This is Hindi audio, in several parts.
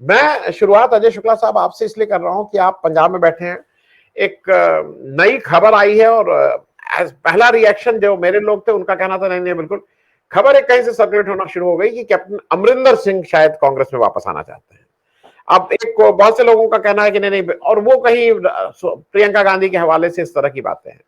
मैं शुरुआत अजय शुक्ला साहब आपसे इसलिए कर रहा हूं कि आप पंजाब में बैठे हैं, एक नई खबर आई है और पहला रिएक्शन जो मेरे लोग थे उनका कहना था नहीं नहीं बिल्कुल, खबर एक कहीं से सर्कुलेट होना शुरू हो गई कि कैप्टन अमरिंदर सिंह शायद कांग्रेस में वापस आना चाहते हैं। अब एक बहुत से लोगों का कहना है कि नहीं नहीं, और वो कहीं प्रियंका गांधी के हवाले से इस तरह की बातें हैं।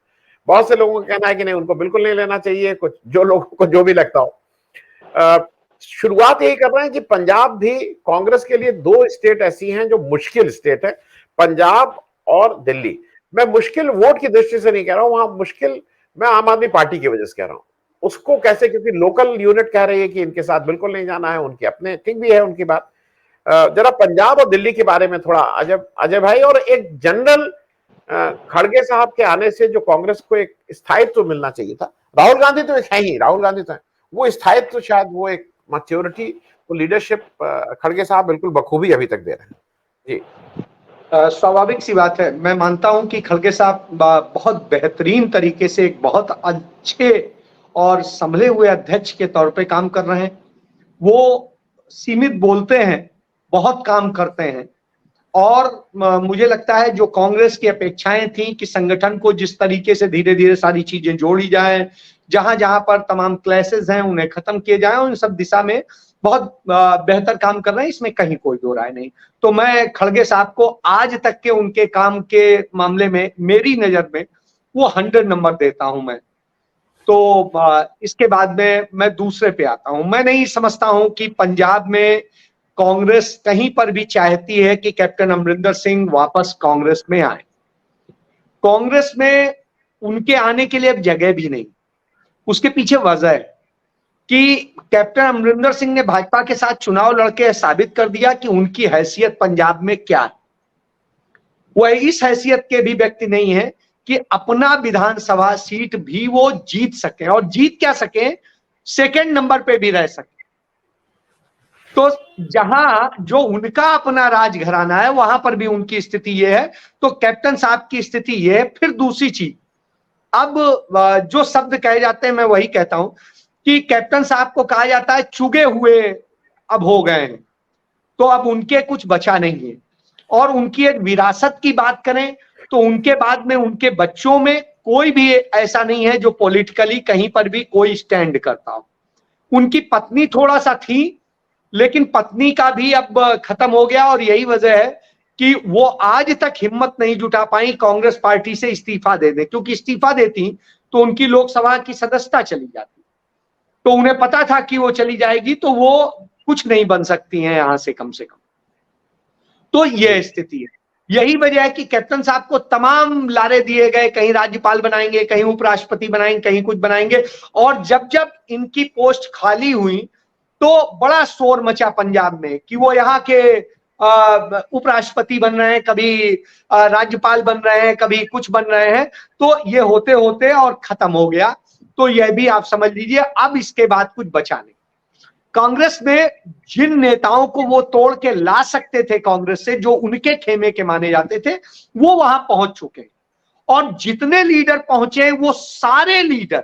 बहुत से लोगों का कहना है कि नहीं, उनको बिल्कुल नहीं लेना चाहिए, कुछ जो लोगों को जो भी लगता हो। शुरुआत यही कर रहे हैं कि पंजाब भी कांग्रेस के लिए दो स्टेट ऐसी हैं जो मुश्किल स्टेट है, पंजाब और दिल्ली। मैं मुश्किल वोट की दृष्टि से नहीं कह रहा हूं, वहां मुश्किल मैं आम आदमी पार्टी की वजह से कह रहा हूं। उसको कैसे, क्योंकि लोकल यूनिट कह रही है कि इनके साथ बिल्कुल नहीं जाना है, उनके अपने ठीक भी है उनकी बात। जरा पंजाब और दिल्ली के बारे में थोड़ा अजय भाई, और एक जनरल खड़गे साहब के आने से जो कांग्रेस को एक स्थायित्व मिलना चाहिए था। राहुल गांधी तो एक है ही, राहुल गांधी तो है, वो स्थायित्व शायद वो एक मैच्योरिटी, वो लीडरशिप खड़गे साहब बिल्कुल बखूबी अभी तक दे रहे हैं जी। स्वाभाविक सी बात है, मैं मानता हूं कि खड़गे साहब बहुत बेहतरीन तरीके से एक बहुत अच्छे और संभले हुए अध्यक्ष के तौर पे काम कर रहे हैं। वो सीमित बोलते हैं, बहुत काम करते हैं, और मुझे लगता है जो कांग्रेस की अपेक्षाएं थी कि संगठन को जिस तरीके से धीरे धीरे सारी चीजें जोड़ी जाएं, जहां जहां पर तमाम क्लैशेस हैं उन्हें खत्म किए जाएं, उन सब दिशा में बहुत बेहतर काम कर रहे हैं, इसमें कहीं कोई दो राय नहीं। तो मैं खड़गे साहब को आज तक के उनके काम के मामले में मेरी नजर में वो 100 नंबर देता हूं मैं। तो इसके बाद में मैं दूसरे पे आता हूं। मैं नहीं समझता हूं कि पंजाब में कांग्रेस कहीं पर भी चाहती है कि कैप्टन अमरिंदर सिंह वापस कांग्रेस में आए। कांग्रेस में उनके आने के लिए अब जगह भी नहीं। उसके पीछे वजह है कि कैप्टन अमरिंदर सिंह ने भाजपा के साथ चुनाव लड़के साबित कर दिया कि उनकी हैसियत पंजाब में क्या है। वह इस हैसियत के भी व्यक्ति नहीं है कि अपना विधानसभा सीट भी वो जीत सके, और जीत क्या सके, सेकंड नंबर पे भी रह सके। तो जहां जो उनका अपना राजघराना है वहां पर भी उनकी स्थिति यह है, तो कैप्टन साहब की स्थिति यह है। फिर दूसरी चीज, अब जो शब्द कहे जाते हैं मैं वही कहता हूं कि कैप्टन साहब को कहा जाता है चुगे हुए अब हो गए हैं, तो अब उनके कुछ बचा नहीं है। और उनकी एक विरासत की बात करें तो उनके बाद में उनके बच्चों में कोई भी ऐसा नहीं है जो पॉलिटिकली कहीं पर भी कोई स्टैंड करता हो। उनकी पत्नी थोड़ा सा थी, लेकिन पत्नी का भी अब खत्म हो गया, और यही वजह है कि वो आज तक हिम्मत नहीं जुटा पाई कांग्रेस पार्टी से इस्तीफा दे दे, क्योंकि इस्तीफा देती तो उनकी लोकसभा की सदस्यता चली जाती। तो उन्हें पता था कि वो चली जाएगी तो वो कुछ नहीं बन सकती हैं यहां से कम से कम। तो ये स्थिति है। यही वजह है कि कैप्टन साहब को तमाम लारे दिए गए, कहीं राज्यपाल बनाएंगे, कहीं उपराष्ट्रपति बनाएंगे, कहीं कुछ बनाएंगे। और जब जब इनकी पोस्ट खाली हुई तो बड़ा शोर मचा पंजाब में कि वो यहाँ के उपराष्ट्रपति बन रहे हैं, कभी राज्यपाल बन रहे हैं, कभी कुछ बन रहे हैं। तो ये होते होते और खत्म हो गया। तो यह भी आप समझ लीजिए अब इसके बाद कुछ बचा नहीं। कांग्रेस में जिन नेताओं को वो तोड़ के ला सकते थे कांग्रेस से, जो उनके खेमे के माने जाते थे, वो वहां पहुंच चुके हैं। और जितने लीडर पहुंचे वो सारे लीडर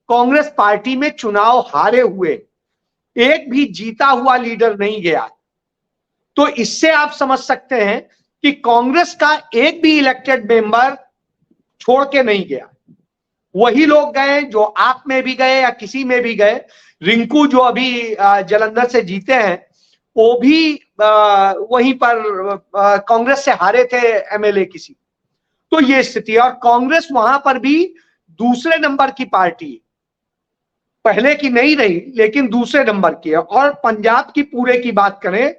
कांग्रेस पार्टी में चुनाव हारे हुए, एक भी जीता हुआ लीडर नहीं गया। तो इससे आप समझ सकते हैं कि कांग्रेस का एक भी इलेक्टेड मेंबर छोड़ के नहीं गया। वही लोग गए जो आप में भी गए या किसी में भी गए। रिंकू जो अभी जालंधर से जीते हैं वो भी वहीं पर कांग्रेस से हारे थे एमएलए किसी। तो ये स्थिति है, और कांग्रेस वहां पर भी दूसरे नंबर की पार्टी, पहले की नहीं रही लेकिन दूसरे नंबर की है। और पंजाब की पूरे की बात करें,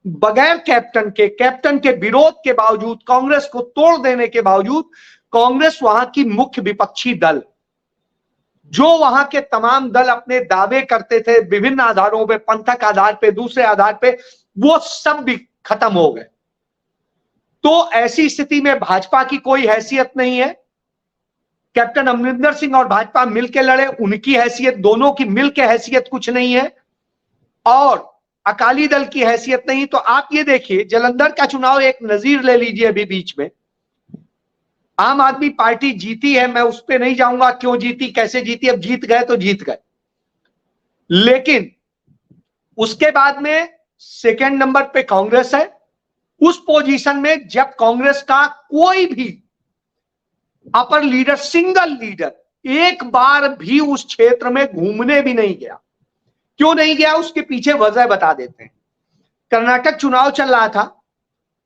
बगैर कैप्टन के विरोध के बावजूद, कांग्रेस को तोड़ देने के बावजूद, कांग्रेस वहां की मुख्य विपक्षी दल, जो वहां के तमाम दल अपने दावे करते थे विभिन्न आधारों पे, पंथक आधार पे, दूसरे आधार पे, वो सब भी खत्म हो गए। तो ऐसी स्थिति में भाजपा की कोई हैसियत नहीं है। कैप्टन अमरिंदर सिंह और भाजपा मिलकर लड़े, उनकी हैसियत, दोनों की मिलकर हैसियत कुछ नहीं है, और अकाली दल की हैसियत नहीं। तो आप ये देखिए, जालंधर का चुनाव एक नजीर ले लीजिए अभी बीच में, आम आदमी पार्टी जीती है, मैं उस पर नहीं जाऊंगा क्यों जीती, कैसे जीती, अब जीत गए तो जीत गए। लेकिन उसके बाद में सेकंड नंबर पे कांग्रेस है। उस पोजीशन में जब कांग्रेस का कोई भी अपर लीडर, सिंगल लीडर एक बार भी उस क्षेत्र में घूमने भी नहीं गया। क्यों नहीं गया, उसके पीछे वजह बता देते हैं। कर्नाटक चुनाव चल रहा था,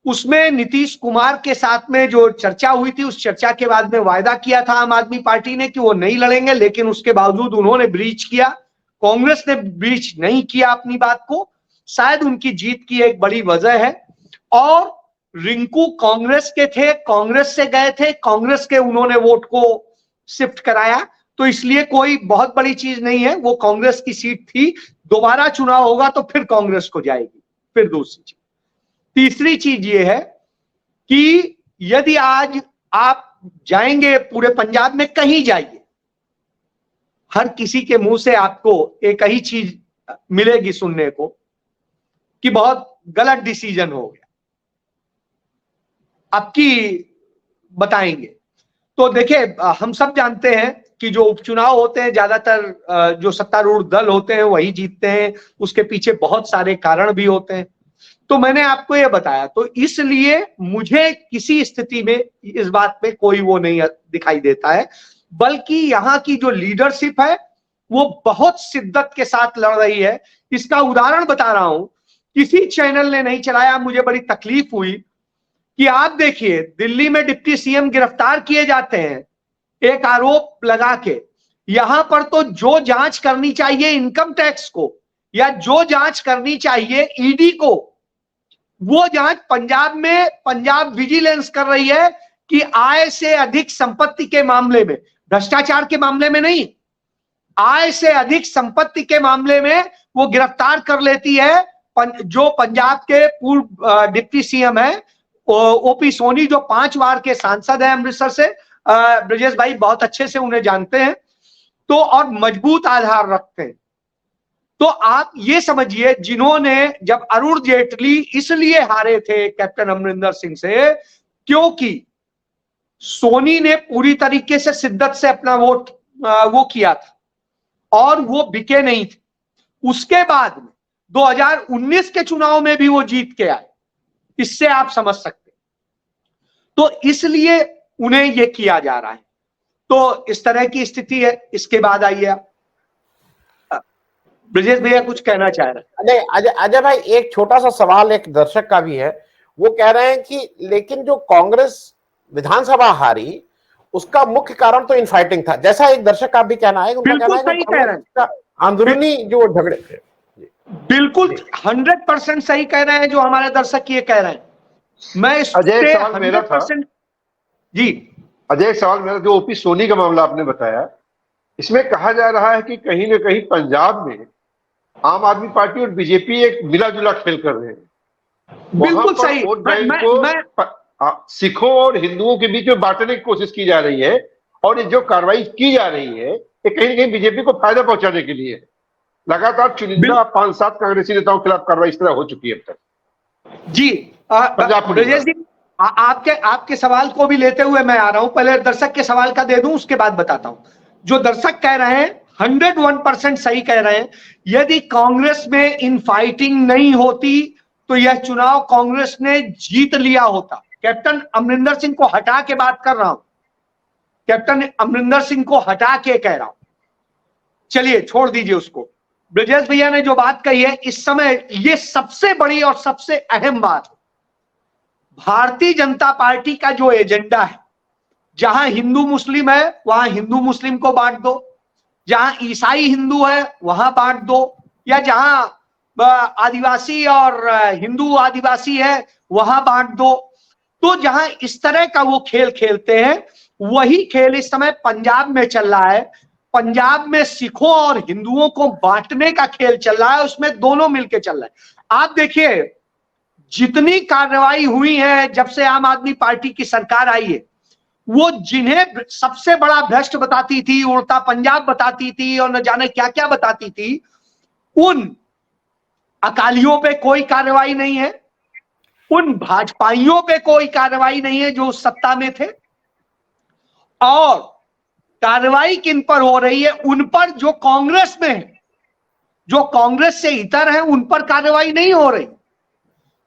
उसमें नीतीश कुमार के साथ में जो चर्चा हुई थी, उस चर्चा के बाद में वायदा किया था आम आदमी पार्टी ने कि वो नहीं लड़ेंगे, लेकिन उसके बावजूद उन्होंने ब्रीच किया। कांग्रेस ने ब्रीच नहीं किया अपनी बात को, शायद उनकी जीत की एक बड़ी वजह है। और रिंकू कांग्रेस के थे, कांग्रेस से गए थे, कांग्रेस के उन्होंने वोट को शिफ्ट कराया, तो इसलिए कोई बहुत बड़ी चीज नहीं है, वो कांग्रेस की सीट थी। दोबारा चुनाव होगा तो फिर कांग्रेस को जाएगी। फिर दूसरी चीज, तीसरी चीज ये है कि यदि आज आप जाएंगे पूरे पंजाब में, कहीं जाइए, हर किसी के मुंह से आपको एक ही चीज मिलेगी सुनने को कि बहुत गलत डिसीजन हो गया। आपकी बताएंगे तो देखिए, हम सब जानते हैं कि जो उपचुनाव होते हैं ज्यादातर जो सत्तारूढ़ दल होते हैं वही जीतते हैं, उसके पीछे बहुत सारे कारण भी होते हैं। तो मैंने आपको ये बताया, तो इसलिए मुझे किसी स्थिति में इस बात में कोई वो नहीं दिखाई देता है, बल्कि यहाँ की जो लीडरशिप है वो बहुत शिद्दत के साथ लड़ रही है। इसका उदाहरण बता रहा हूं, किसी चैनल ने नहीं चलाया, मुझे बड़ी तकलीफ हुई कि आप देखिए दिल्ली में डिप्टी सीएम गिरफ्तार किए जाते हैं एक आरोप लगा के। यहां पर तो जो जांच करनी चाहिए इनकम टैक्स को, या जो जांच करनी चाहिए ईडी को, वो जांच पंजाब में पंजाब विजिलेंस कर रही है कि आय से अधिक संपत्ति के मामले में, भ्रष्टाचार के मामले में नहीं, आय से अधिक संपत्ति के मामले में वो गिरफ्तार कर लेती है। जो पंजाब के पूर्व डिप्टी सीएम है ओपी सोनी, जो 5 बार के सांसद हैं अमृतसर से, ब्रजेश भाई बहुत अच्छे से उन्हें जानते हैं, तो और मजबूत आधार रखते हैं। तो आप ये समझिए, जिन्होंने, जब अरुण जेटली इसलिए हारे थे कैप्टन अमरिंदर सिंह से क्योंकि सोनी ने पूरी तरीके से शिद्दत से अपना वोट वो किया था और वो बिके नहीं थे। उसके बाद में 2019 के चुनाव में भी वो जीत के आए, इससे आप समझ सकते। तो इसलिए उन्हें ये किया जा रहा है। तो इस तरह की स्थिति है। इसके बाद आइए आप, ब्रजेश भैया कुछ कहना चाह रहे हैं। अजय भाई, एक छोटा सा सवाल एक दर्शक का भी है। वो कह रहे हैं कि लेकिन जो कांग्रेस विधानसभा हारी उसका मुख्य कारण तो इनफाइटिंग था, जैसा एक दर्शक का भी कहना है। उनका कहना है कि अंदरूनी जो झगड़े थे। बिल्कुल 100% सही कह रहे हैं जो हमारे दर्शक ये कह रहे हैं। मैं इस अजय, सवाल मेरा था जी। अजय, सवाल मेरा, जो ओपी सोनी का मामला आपने बताया, इसमें कहा जा रहा है कि कहीं ना कहीं पंजाब में आम आदमी पार्टी और बीजेपी एक मिला जुला खेल कर रहे हैं। बिल्कुल सही। वोट बैंक को सिखों और हिंदुओं के बीच में बांटने की कोशिश की जा रही है, और ये जो कार्रवाई की जा रही है ये कहीं ना कहीं बीजेपी को फायदा पहुंचाने के लिए। लगातार चुनिंदा 5-7 कांग्रेसी नेताओं के खिलाफ कार्रवाई इस तरह हो चुकी है अब तक। जी ब्रजेश जी, आपके सवाल को भी लेते हुए मैं आ रहा हूं। पहले दर्शक के सवाल का दे दूं, उसके बाद बताता हूं। जो दर्शक कह रहे हैं 101% सही कह रहे हैं। यदि कांग्रेस में इनफाइटिंग नहीं होती तो यह चुनाव कांग्रेस ने जीत लिया होता। कैप्टन अमरिंदर सिंह को हटा के बात कर रहा हूं, कैप्टन अमरिंदर सिंह को हटा के कह रहा हूं। चलिए छोड़ दीजिए उसको। ब्रजेश भैया ने जो बात कही है, इस समय ये सबसे बड़ी और सबसे अहम बात, भारतीय जनता पार्टी का जो एजेंडा है, जहां हिंदू मुस्लिम है वहां हिंदू मुस्लिम को बांट दो, जहां ईसाई हिंदू है वहां बांट दो, या जहां आदिवासी और हिंदू आदिवासी है वहां बांट दो। तो जहां इस तरह का वो खेल खेलते हैं, वही खेल इस समय पंजाब में चल रहा है। पंजाब में सिखों और हिंदुओं को बांटने का खेल चल रहा है, उसमें दोनों मिलकर चल रहा है। आप देखिए जितनी कार्रवाई हुई है जब से आम आदमी पार्टी की सरकार आई है, वो जिन्हें सबसे बड़ा भ्रष्ट बताती थी, उड़ता पंजाब बताती थी और न जाने क्या क्या बताती थी, उन अकालियों पे कोई कार्रवाई नहीं है, उन भाजपाइयों पे कोई कार्रवाई नहीं है जो उस सत्ता में थे। और कार्रवाई किन पर हो रही है? उन पर जो कांग्रेस में है, जो कांग्रेस से इतर हैं उन पर कार्रवाई नहीं हो रही।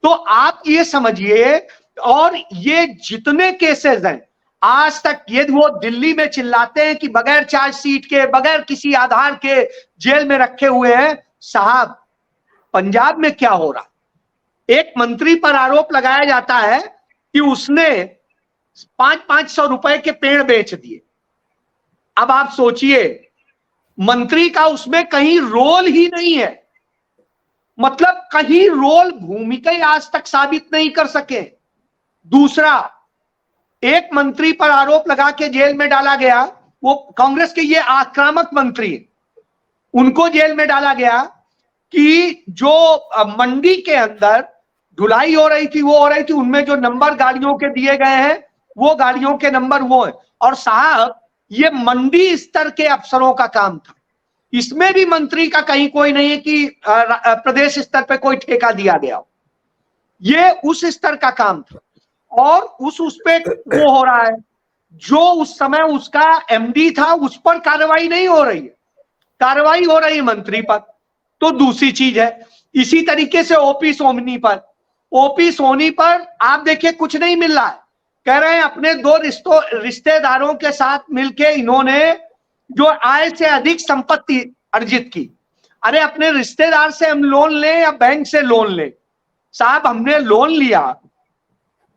तो आप ये समझिए, और ये जितने केसेस हैं आज तक, ये वो दिल्ली में चिल्लाते हैं कि बगैर चार्जशीट के, बगैर किसी आधार के जेल में रखे हुए हैं। साहब, पंजाब में क्या हो रहा, एक मंत्री पर आरोप लगाया जाता है कि उसने 500 रुपए के पेड़ बेच दिए। अब आप सोचिए, मंत्री का उसमें कहीं रोल ही नहीं है, मतलब कहीं रोल, भूमिका ही आज तक साबित नहीं कर सके। दूसरा, एक मंत्री पर आरोप लगा के जेल में डाला गया, वो कांग्रेस के ये आक्रामक मंत्री, उनको जेल में डाला गया कि जो मंडी के अंदर ढुलाई हो रही थी, वो हो रही थी, उनमें जो नंबर गाड़ियों के दिए गए हैं वो गाड़ियों के नंबर वो है। और साहब, ये मंडी स्तर के अफसरों का काम था, इसमें भी मंत्री का कहीं कोई नहीं है कि प्रदेश स्तर पे कोई ठेका दिया गया हो, ये उस स्तर का काम था। और उस पे वो हो रहा है, जो उस समय उसका एमडी था उस पर कार्रवाई नहीं हो रही है, कार्रवाई हो रही है मंत्री पर। तो दूसरी चीज है, इसी तरीके से ओपी सोनी पर आप देखिए कुछ नहीं मिल रहा है। कह रहे हैं अपने 2 रिश्तेदारों के साथ मिलके इन्होंने जो आय से अधिक संपत्ति अर्जित की। अरे अपने रिश्तेदार से हम लोन लें या बैंक से लोन लें? साहब, हमने लोन लिया,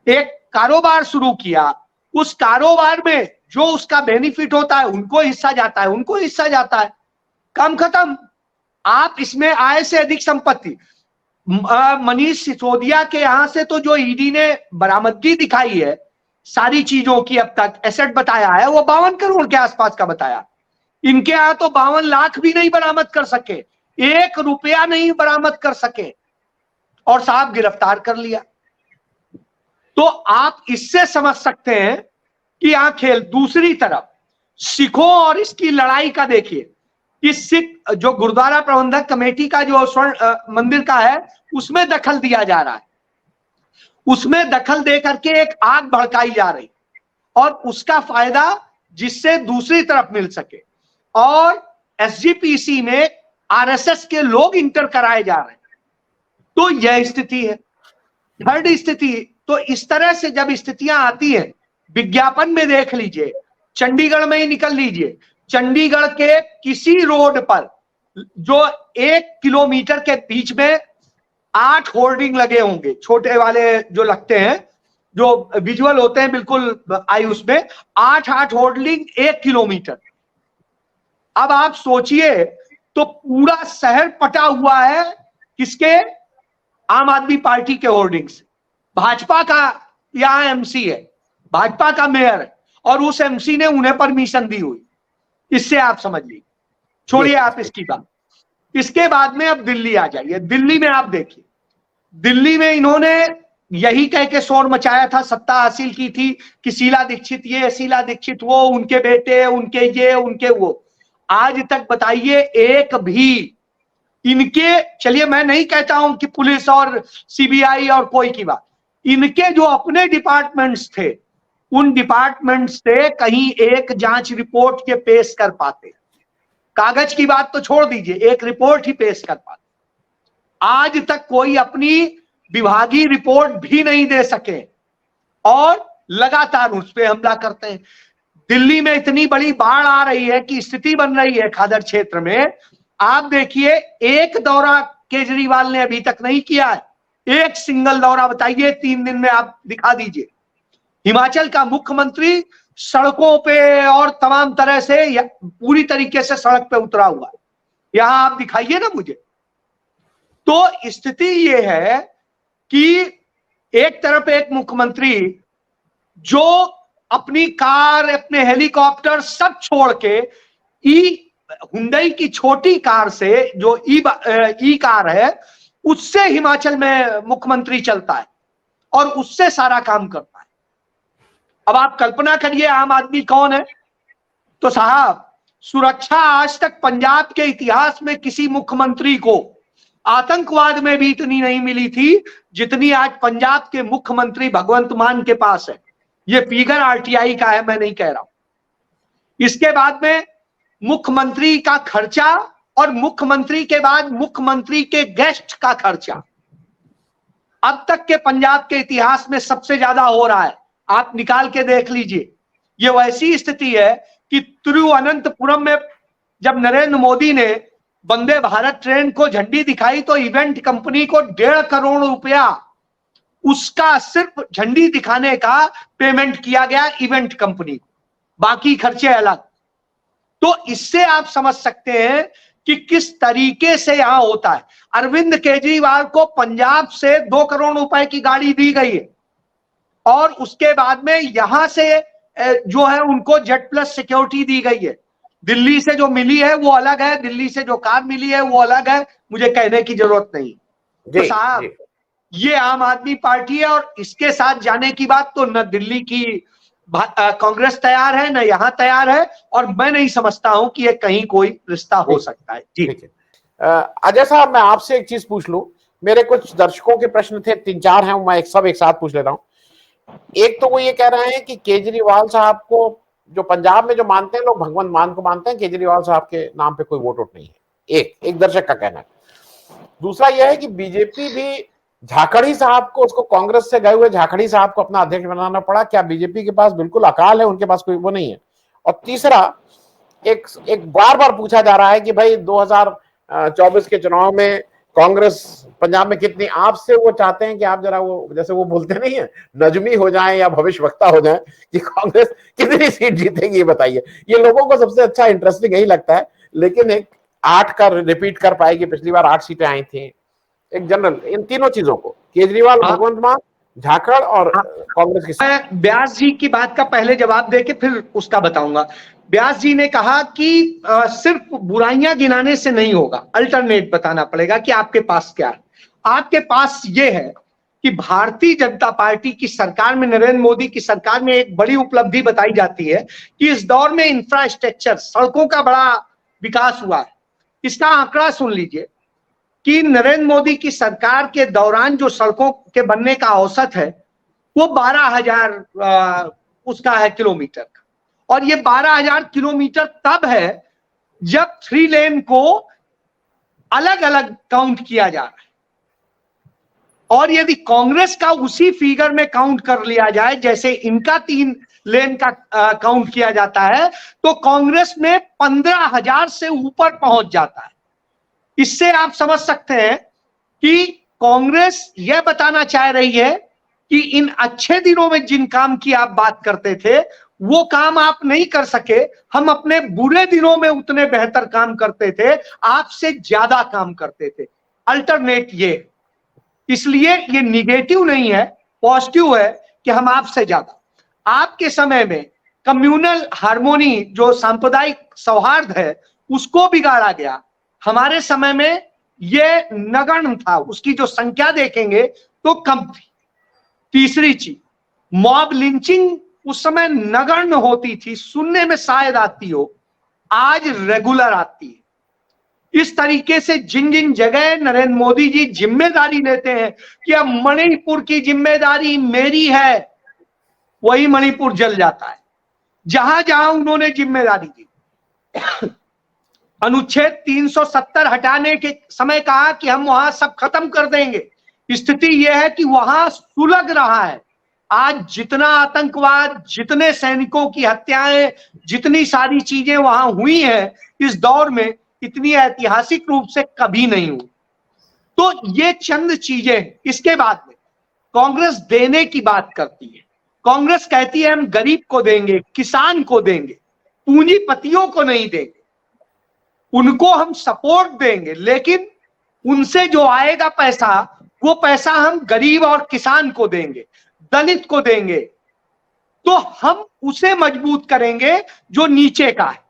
एक कारोबार शुरू किया, उस कारोबार में जो उसका बेनिफिट होता है उनको हिस्सा जाता है, उनको हिस्सा जाता है, काम खत्म। आप इसमें आय से अधिक संपत्ति, मनीष सिसोदिया के यहां से तो जो ईडी ने बरामदगी दिखाई है सारी चीजों की, अब तक एसेट बताया है वो 52 करोड़ के आसपास का बताया। इनके यहां तो 52 लाख भी नहीं बरामद कर सके, 1 रुपया नहीं बरामद कर सके, और साहब गिरफ्तार कर लिया। तो आप इससे समझ सकते हैं कि यहां खेल। दूसरी तरफ सिखों और इसकी लड़ाई का देखिए कि सिख जो गुरुद्वारा प्रबंधक कमेटी का जो स्वर्ण मंदिर का है उसमें दखल दिया जा रहा है, उसमें दखल दे करके एक आग भड़काई जा रही, और उसका फायदा जिससे दूसरी तरफ मिल सके, और एसजीपीसी में आरएसएस के लोग इंटर कराए जा रहे हैं। तो यह स्थिति है। थर्ड स्थिति, तो इस तरह से जब स्थितियां आती हैं, विज्ञापन में देख लीजिए, चंडीगढ़ में ही निकल लीजिए, चंडीगढ़ के किसी रोड पर जो 1 किलोमीटर के बीच में 8 होर्डिंग लगे होंगे, छोटे वाले जो लगते हैं, जो विजुअल होते हैं बिल्कुल आई, उसमें 8 होर्डिंग 1 किलोमीटर। अब आप सोचिए, तो पूरा शहर पटा हुआ है किसके? आम आदमी पार्टी के होर्डिंग से। भाजपा का यहां एमसी है, भाजपा का मेयर है, और उस एमसी ने उन्हें परमिशन दी हुई। इससे आप समझ लीजिए, छोड़िए आप इसकी बात। इसके बाद में अब दिल्ली आ जाइए। दिल्ली में आप देखिए, दिल्ली में इन्होंने यही कह के शोर मचाया था, सत्ता हासिल की थी कि शीला दीक्षित ये, शीला दीक्षित वो, उनके बेटे, उनके ये, उनके वो। आज तक बताइए एक भी इनके, चलिए मैं नहीं कहता हूं कि पुलिस और सीबीआई और कोई की बात, इनके जो अपने डिपार्टमेंट्स थे उन डिपार्टमेंट से कहीं एक जांच रिपोर्ट के पेश कर पाते, कागज की बात तो छोड़ दीजिए, एक रिपोर्ट ही पेश कर पाते। आज तक कोई अपनी विभागीय रिपोर्ट भी नहीं दे सके, और लगातार उस पर हमला करते हैं। दिल्ली में इतनी बड़ी बाढ़ आ रही है कि स्थिति बन रही है खादर क्षेत्र में। आप देखिए, एक दौरा केजरीवाल ने अभी तक नहीं किया है, एक सिंगल दौरा बताइए 3 दिन में आप दिखा दीजिए। हिमाचल का मुख्यमंत्री सड़कों पे और तमाम तरह से पूरी तरीके से सड़क पे उतरा हुआ है, यहां आप दिखाइए ना मुझे। तो स्थिति ये है कि एक तरफ एक मुख्यमंत्री जो अपनी कार, अपने हेलीकॉप्टर सब छोड़ के हुंडई की छोटी कार से, जो ई कार है, उससे हिमाचल में मुख्यमंत्री चलता है और उससे सारा काम करता है। अब आप कल्पना करिए आम आदमी कौन है। तो साहब, सुरक्षा आज तक पंजाब के इतिहास में किसी मुख्यमंत्री को आतंकवाद में भी इतनी नहीं मिली थी जितनी आज पंजाब के मुख्यमंत्री भगवंत मान के पास है। ये फिगर आरटीआई का है, मैं नहीं कह रहा हूं। इसके बाद में मुख्यमंत्री का खर्चा और मुख्यमंत्री के बाद मुख्यमंत्री के गेस्ट का खर्चा अब तक के पंजाब के इतिहास में सबसे ज्यादा हो रहा है। आप निकाल के देख लीजिए। ये वैसी स्थिति है कि तिरुवनंतपुरम में जब नरेंद्र मोदी ने वंदे भारत ट्रेन को झंडी दिखाई तो इवेंट कंपनी को 1.5 करोड़ रुपया उसका सिर्फ झंडी दिखाने का पेमेंट किया गया इवेंट कंपनी को, बाकी खर्चे अलग। तो इससे आप समझ सकते हैं कि किस तरीके से यहां होता है। अरविंद केजरीवाल को पंजाब से 2 करोड़ रुपए की गाड़ी दी गई है और उसके बाद में यहां से जो है उनको जेट प्लस सिक्योरिटी दी गई है। दिल्ली से जो मिली है वो अलग है, दिल्ली से जो कार मिली है वो अलग है, मुझे कहने की जरूरत नहीं। तो साहब ये आम आदमी पार्टी है और इसके साथ जाने की बात तो न दिल्ली की कांग्रेस तैयार है न यहां तैयार है, और मैं नहीं समझता हूं कि ये कहीं कोई रिश्ता हो सकता है। जी अजय साहब, मैं आपसे एक चीज पूछ लूं। मेरे कुछ दर्शकों के प्रश्न थे, 3-4 हैं, मैं एक साथ पूछ ले रहा हूं। एक तो वो ये कह रहे हैं कि केजरीवाल साहब को जो पंजाब में जो मानते हैं लोग, भगवंत मान को मानते हैं, केजरीवाल साहब के नाम पे कोई वोट नहीं है। एक दर्शक का कहना है। दूसरा यह है कि बीजेपी भी झाकड़ी साहब को, उसको कांग्रेस से गए हुए झाकड़ी साहब को अपना अध्यक्ष बनाना पड़ा। क्या बीजेपी के पास बिल्कुल अकाल है, उनके पास कोई वो नहीं है? और तीसरा, एक बार बार पूछा जा रहा है कि भाई 2024 के चुनाव में कांग्रेस पंजाब में कितनी, आपसे वो चाहते हैं कि आप जरा वो जैसे वो बोलते नहीं है नजमी हो जाएं या भविष्यवक्ता हो जाएं कि कांग्रेस कितनी सीट जीतेगी, ये बताइए। ये लोगों को सबसे अच्छा इंटरेस्टिंग यही लगता है, लेकिन एक 8 का रिपीट कर पाएगी, पिछली बार 8 सीटें आई थी। एक जनरल इन तीनों चीजों को, केजरीवाल, भगवंत मान, झाकड़ और कांग्रेस की। मैं व्यास जी की बात का पहले जवाब देके फिर उसका बताऊंगा। व्यास जी ने कहा कि सिर्फ बुराइयां गिनाने से नहीं होगा, अल्टरनेट बताना पड़ेगा कि आपके पास क्या है। आपके पास ये है कि भारतीय जनता पार्टी की सरकार में, नरेंद्र मोदी की सरकार में एक बड़ी उपलब्धि बताई जाती है कि इस दौर में इंफ्रास्ट्रक्चर, सड़कों का बड़ा विकास हुआ है। इसका आंकड़ा सुन लीजिए कि नरेंद्र मोदी की सरकार के दौरान जो सड़कों के बनने का औसत है वो 12,000 उसका है किलोमीटर का, और ये 12,000 किलोमीटर तब है जब 3 लेन को अलग अलग काउंट किया जा रहा है। और यदि कांग्रेस का उसी फिगर में काउंट कर लिया जाए जैसे इनका 3 लेन का काउंट किया जाता है, तो कांग्रेस में 15,000 से ऊपर पहुंच जाता है। इससे आप समझ सकते हैं कि कांग्रेस यह बताना चाह रही है कि इन अच्छे दिनों में जिन काम की आप बात करते थे वो काम आप नहीं कर सके, हम अपने बुरे दिनों में उतने बेहतर काम करते थे, आपसे ज्यादा काम करते थे। अल्टरनेट ये, इसलिए ये निगेटिव नहीं है, पॉजिटिव है कि हम आपसे ज्यादा। आपके समय में कम्युनल हार्मोनी, जो सांप्रदायिक सौहार्द है, उसको बिगाड़ा गया। हमारे समय में ये नगण्य था, उसकी जो संख्या देखेंगे तो कम थी। तीसरी चीज, मॉब लिंचिंग उस समय नगण्य होती थी, सुनने में शायद आती हो, आज रेगुलर आती है। इस तरीके से जिन जिन जगह नरेंद्र मोदी जी जिम्मेदारी लेते हैं कि अब मणिपुर की जिम्मेदारी मेरी है, वही मणिपुर जल जाता है। जहां जहां उन्होंने जिम्मेदारी दी, अनुच्छेद 370 हटाने के समय कहा कि हम वहां सब खत्म कर देंगे, स्थिति यह है कि वहां सुलग रहा है। आज जितना आतंकवाद, जितने सैनिकों की हत्याएं, जितनी सारी चीजें वहां हुई हैं इस दौर में, इतनी ऐतिहासिक रूप से कभी नहीं हुई। तो ये चंद चीजें। इसके बाद में कांग्रेस देने की बात करती है। कांग्रेस कहती है हम गरीब को देंगे, किसान को देंगे, पूंजीपतियों को नहीं देंगे, उनको हम सपोर्ट देंगे, लेकिन उनसे जो आएगा पैसा, वो पैसा हम गरीब और किसान को देंगे, दलित को देंगे। तो हम उसे मजबूत करेंगे जो नीचे का है,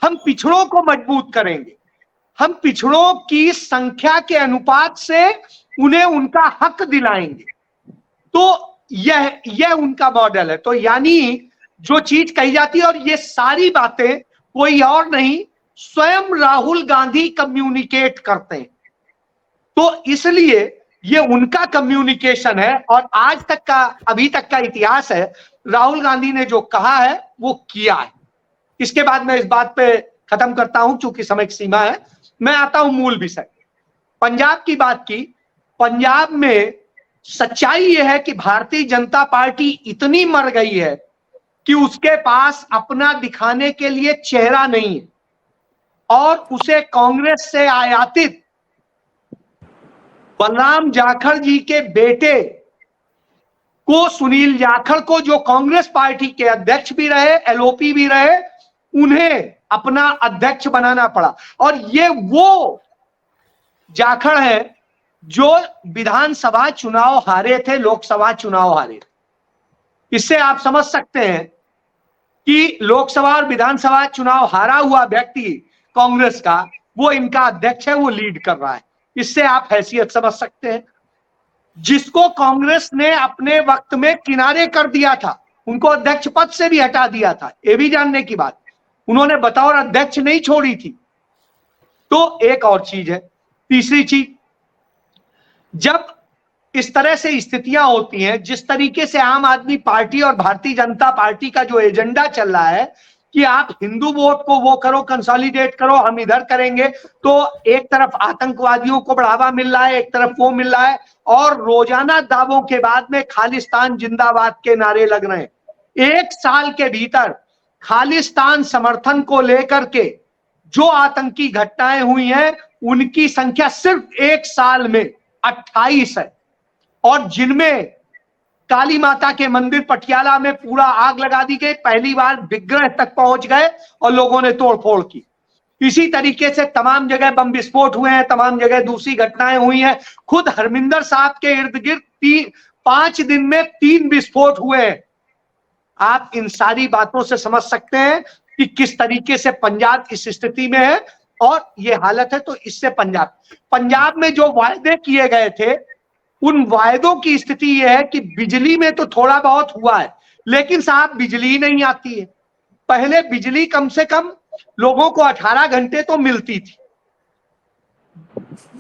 हम पिछड़ों को मजबूत करेंगे, हम पिछड़ों की संख्या के अनुपात से उन्हें उनका हक दिलाएंगे। तो यह उनका मॉडल है। तो यानी जो चीज कही जाती है, और ये सारी बातें कोई और नहीं, स्वयं राहुल गांधी कम्युनिकेट करते हैं। तो इसलिए ये उनका कम्युनिकेशन है, और आज तक का, अभी तक का इतिहास है, राहुल गांधी ने जो कहा है वो किया है। इसके बाद मैं इस बात पे खत्म करता हूं, चूंकि समय की सीमा है। मैं आता हूं मूल विषय। पंजाब की बात की। पंजाब में सच्चाई यह है कि भारतीय जनता पार्टी इतनी मर गई है कि उसके पास अपना दिखाने के लिए चेहरा नहीं है और उसे कांग्रेस से आयातित बलराम जाखड़ जी के बेटे को, सुनील जाखड़ को, जो कांग्रेस पार्टी के अध्यक्ष भी रहे, एलओपी भी रहे, उन्हें अपना अध्यक्ष बनाना पड़ा। और ये वो जाखड़ है जो विधानसभा चुनाव हारे थे, लोकसभा चुनाव हारे। इससे आप समझ सकते हैं कि लोकसभा और विधानसभा चुनाव हारा हुआ व्यक्ति कांग्रेस का, वो इनका अध्यक्ष है, वो लीड कर रहा है। इससे आप हैसियत समझ सकते हैं। जिसको कांग्रेस ने अपने वक्त में किनारे कर दिया था, उनको अध्यक्ष पद से भी हटा दिया था, ये भी जानने की बात, उन्होंने बतौर अध्यक्ष नहीं छोड़ी थी। तो एक और चीज है। तीसरी चीज, जब इस तरह से स्थितियां होती हैं, जिस तरीके से आम आदमी पार्टी और भारतीय जनता पार्टी का जो एजेंडा चल रहा है कि आप हिंदू वोट को वो करो, कंसोलिडेट करो, हम इधर करेंगे, तो एक तरफ आतंकवादियों को बढ़ावा मिल रहा है, एक तरफ वो मिल रहा है, और रोजाना दावों के बाद में खालिस्तान जिंदाबाद के नारे लग रहे हैं। 1 साल के भीतर खालिस्तान समर्थन को लेकर के जो आतंकी घटनाएं हुई हैं, उनकी संख्या सिर्फ 1 साल में 28 है, और जिनमें काली माता के मंदिर पटियाला में पूरा आग लगा दी गई, पहली बार विग्रह तक पहुंच गए और लोगों ने तोड़फोड़ की। इसी तरीके से तमाम जगह बम विस्फोट हुए हैं, तमाम जगह दूसरी घटनाएं हुई हैं। खुद हरमिंदर साहब के इर्द गिर्द 5 दिन में 3 विस्फोट हुए हैं। आप इन सारी बातों से समझ सकते हैं कि किस तरीके से पंजाब इस स्थिति में है और ये हालत है। तो इससे पंजाब में जो वायदे किए गए थे, उन वायदों की स्थिति यह है कि बिजली में तो थोड़ा बहुत हुआ है, लेकिन साहब बिजली ही नहीं आती है। पहले बिजली कम से कम लोगों को 18 घंटे तो मिलती थी,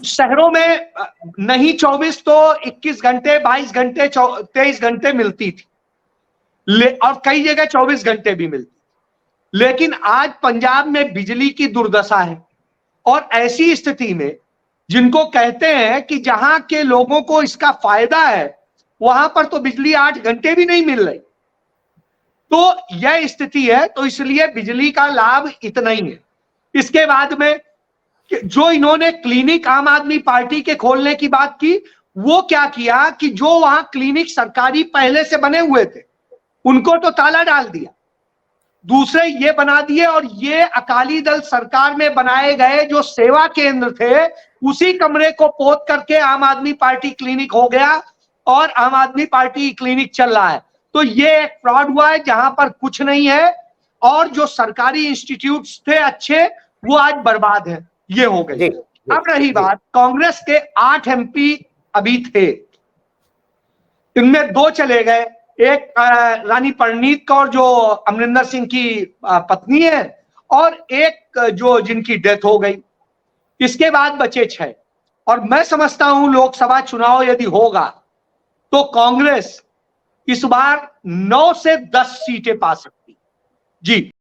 शहरों में नहीं 24 तो 21 घंटे, 22 घंटे, 23 घंटे मिलती थी, और कई जगह 24 घंटे भी मिलती। लेकिन आज पंजाब में बिजली की दुर्दशा है, और ऐसी स्थिति में जिनको कहते हैं कि जहां के लोगों को इसका फायदा है, वहां पर तो बिजली 8 घंटे भी नहीं मिल रही। तो यह स्थिति है, तो इसलिए बिजली का लाभ इतना ही है। इसके बाद में जो इन्होंने क्लिनिक आम आदमी पार्टी के खोलने की बात की, वो क्या किया कि जो वहां क्लिनिक सरकारी पहले से बने हुए थे, उनको तो ताला डाल दिया, दूसरे ये बना दिए, और ये अकाली दल सरकार में बनाए गए जो सेवा केंद्र थे, उसी कमरे को पोत करके आम आदमी पार्टी क्लिनिक हो गया, और आम आदमी पार्टी क्लिनिक चल रहा है। तो ये एक फ्रॉड हुआ है जहां पर कुछ नहीं है, और जो सरकारी इंस्टीट्यूट्स थे अच्छे, वो आज बर्बाद है। ये हो गई। अब रही बात, कांग्रेस के 8 MP अभी थे, इनमें 2 चले गए, एक रानी परनीत कौर जो अमरिंदर सिंह की पत्नी है, और एक जो जिनकी डेथ हो गई। इसके बाद बचे 6, और मैं समझता हूं लोकसभा चुनाव यदि होगा तो कांग्रेस इस बार 9 से 10 सीटें पा सकती। जी।